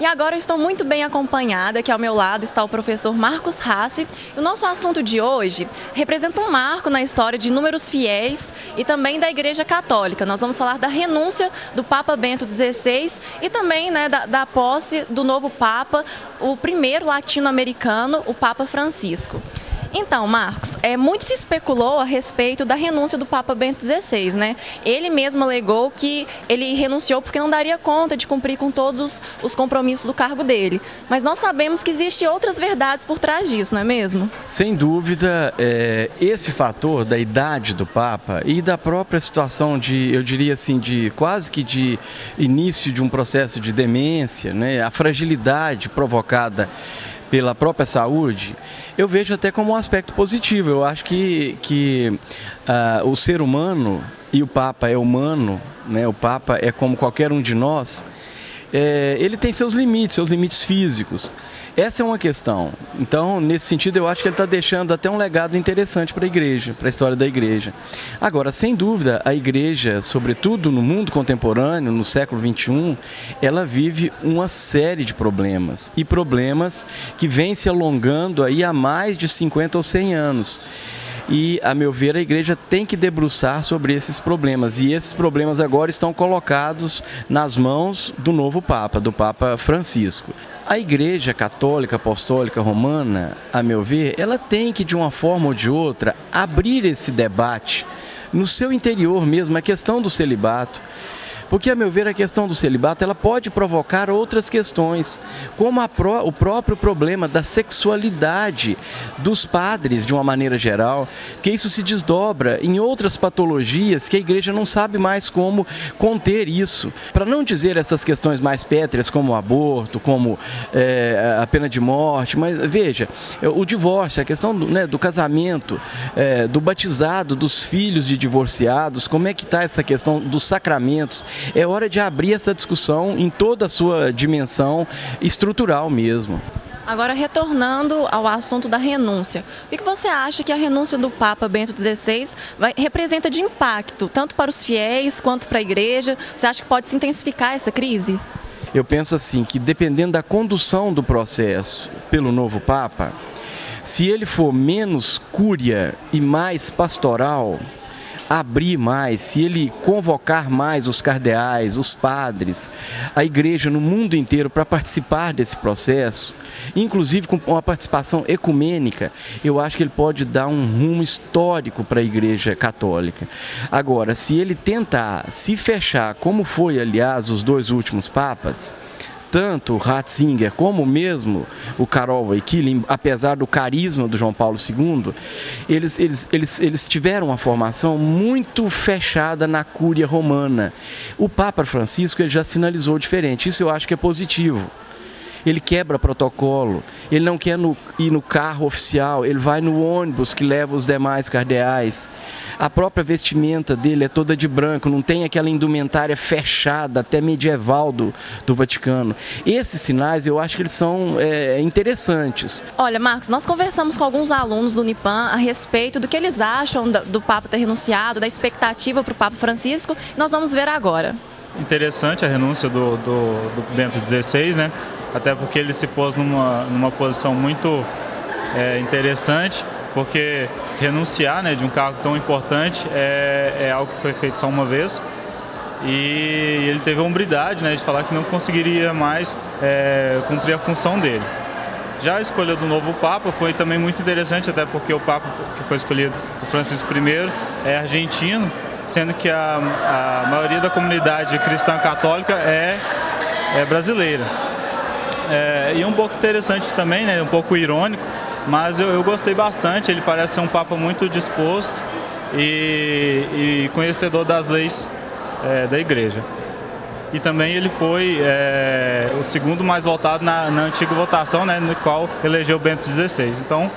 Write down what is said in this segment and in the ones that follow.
E agora eu estou muito bem acompanhada, que ao meu lado está o professor Marcos Rassi. E o nosso assunto de hoje representa um marco na história de inúmeros fiéis e também da Igreja Católica. Nós vamos falar da renúncia do Papa Bento XVI e também da posse do novo Papa, o primeiro latino-americano, o Papa Francisco. Então, Marcos, muito se especulou a respeito da renúncia do Papa Bento XVI, né? Ele mesmo alegou que ele renunciou porque não daria conta de cumprir com todos os compromissos do cargo dele. Mas nós sabemos que existem outras verdades por trás disso, não é mesmo? Sem dúvida, esse fator da idade do Papa e da própria situação eu diria assim, quase que de início de um processo de demência, né? A fragilidade provocada pela própria saúde, eu vejo até como um aspecto positivo. Eu acho que o ser humano, e o Papa é humano, né? O Papa é como qualquer um de nós, ele tem seus limites físicos. Essa é uma questão. Então, nesse sentido, eu acho que ele está deixando até um legado interessante para a Igreja, para a história da Igreja. Agora, sem dúvida, a Igreja, sobretudo no mundo contemporâneo, no século XXI, ela vive uma série de problemas. E problemas que vêm se alongando aí há mais de 50 ou 100 anos. E, a meu ver, a Igreja tem que debruçar sobre esses problemas. E esses problemas agora estão colocados nas mãos do novo Papa, do Papa Francisco. A Igreja Católica Apostólica Romana, a meu ver, ela tem que, de uma forma ou de outra, abrir esse debate no seu interior mesmo, a questão do celibato. Porque, a meu ver, a questão do celibato ela pode provocar outras questões, como o próprio problema da sexualidade dos padres, de uma maneira geral, que isso se desdobra em outras patologias que a Igreja não sabe mais como conter isso. Para não dizer essas questões mais pétreas, como o aborto, como a pena de morte, mas veja, o divórcio, a questão do casamento, do batizado, dos filhos de divorciados, como é que está essa questão dos sacramentos. É hora de abrir essa discussão em toda a sua dimensão estrutural mesmo. Agora, retornando ao assunto da renúncia, o que você acha que a renúncia do Papa Bento XVI representa de impacto, tanto para os fiéis quanto para a Igreja? Você acha que pode se intensificar essa crise? Eu penso assim, que dependendo da condução do processo pelo novo Papa, se ele for menos cúria e mais pastoral, abrir mais, se ele convocar mais os cardeais, os padres, a Igreja no mundo inteiro para participar desse processo, inclusive com uma participação ecumênica, eu acho que ele pode dar um rumo histórico para a Igreja Católica. Agora, se ele tentar se fechar, como foi, aliás, os dois últimos papas, tanto o Ratzinger como mesmo o Karol Wojtyła, apesar do carisma do João Paulo II, eles tiveram uma formação muito fechada na cúria romana. O Papa Francisco ele já sinalizou diferente, isso eu acho que é positivo. Ele quebra protocolo, ele não quer ir no carro oficial, ele vai no ônibus que leva os demais cardeais. A própria vestimenta dele é toda de branco, não tem aquela indumentária fechada, até medieval do Vaticano. Esses sinais eu acho que eles são interessantes. Olha, Marcos, nós conversamos com alguns alunos do Unipan a respeito do que eles acham do Papa ter renunciado, da expectativa para o Papa Francisco. Nós vamos ver agora. Interessante a renúncia do Bento XVI, né? Até porque ele se pôs numa posição muito interessante, porque renunciar, né, de um cargo tão importante é algo que foi feito só uma vez, e ele teve a hombridade, né, de falar que não conseguiria mais cumprir a função dele. Já a escolha do novo Papa foi também muito interessante, até porque o Papa que foi escolhido, o Francisco I, é argentino, sendo que a maioria da comunidade cristã católica é brasileira. E é um pouco interessante também, né, um pouco irônico, mas eu gostei bastante. Ele parece ser um Papa muito disposto e conhecedor das leis da Igreja. E também ele foi o segundo mais votado na antiga votação, né, no qual elegeu Bento XVI. Então,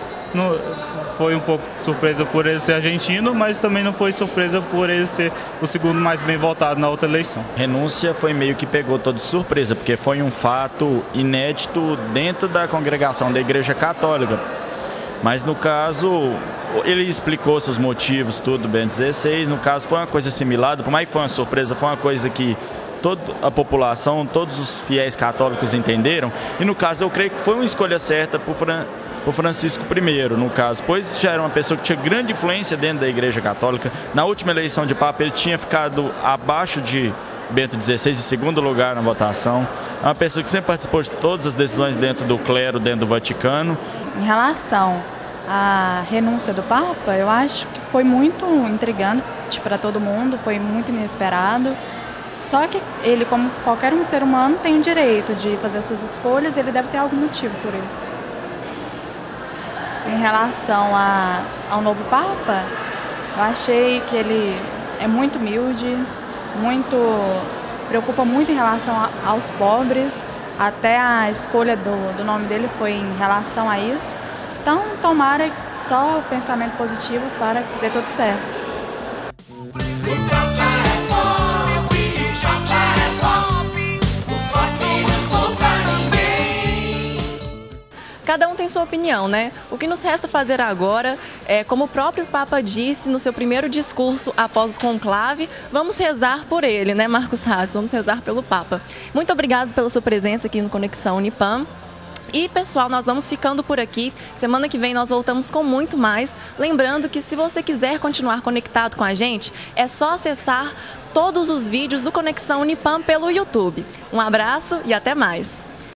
foi um pouco surpresa por ele ser argentino, mas também não foi surpresa por ele ser o segundo mais bem votado na outra eleição. A renúncia foi meio que pegou todo de surpresa, porque foi um fato inédito dentro da congregação da Igreja Católica. Mas no caso, ele explicou seus motivos, tudo, Bento XVI. No caso, foi uma coisa similar, por mais que foi uma surpresa, foi uma coisa que toda a população, todos os fiéis católicos entenderam, e no caso eu creio que foi uma escolha certa por Francisco I, no caso, pois já era uma pessoa que tinha grande influência dentro da Igreja Católica. Na última eleição de Papa ele tinha ficado abaixo de Bento XVI, em segundo lugar na votação. É uma pessoa que sempre participou de todas as decisões dentro do clero, dentro do Vaticano. Em relação à renúncia do Papa, eu acho que foi muito intrigante para todo mundo, foi muito inesperado. Só que ele, como qualquer um ser humano, tem o direito de fazer suas escolhas e ele deve ter algum motivo por isso. Em relação ao novo Papa, eu achei que ele é muito humilde, preocupa muito em relação aos pobres, até a escolha do nome dele foi em relação a isso. Então, tomara só o pensamento positivo para que dê tudo certo. Cada um tem sua opinião, né? O que nos resta fazer agora é, como o próprio Papa disse no seu primeiro discurso após o conclave, vamos rezar por ele, né, Marcos Hassi? Vamos rezar pelo Papa. Muito obrigado pela sua presença aqui no Conexão Unipam. E, pessoal, nós vamos ficando por aqui. Semana que vem nós voltamos com muito mais. Lembrando que se você quiser continuar conectado com a gente, é só acessar todos os vídeos do Conexão Unipam pelo YouTube. Um abraço e até mais!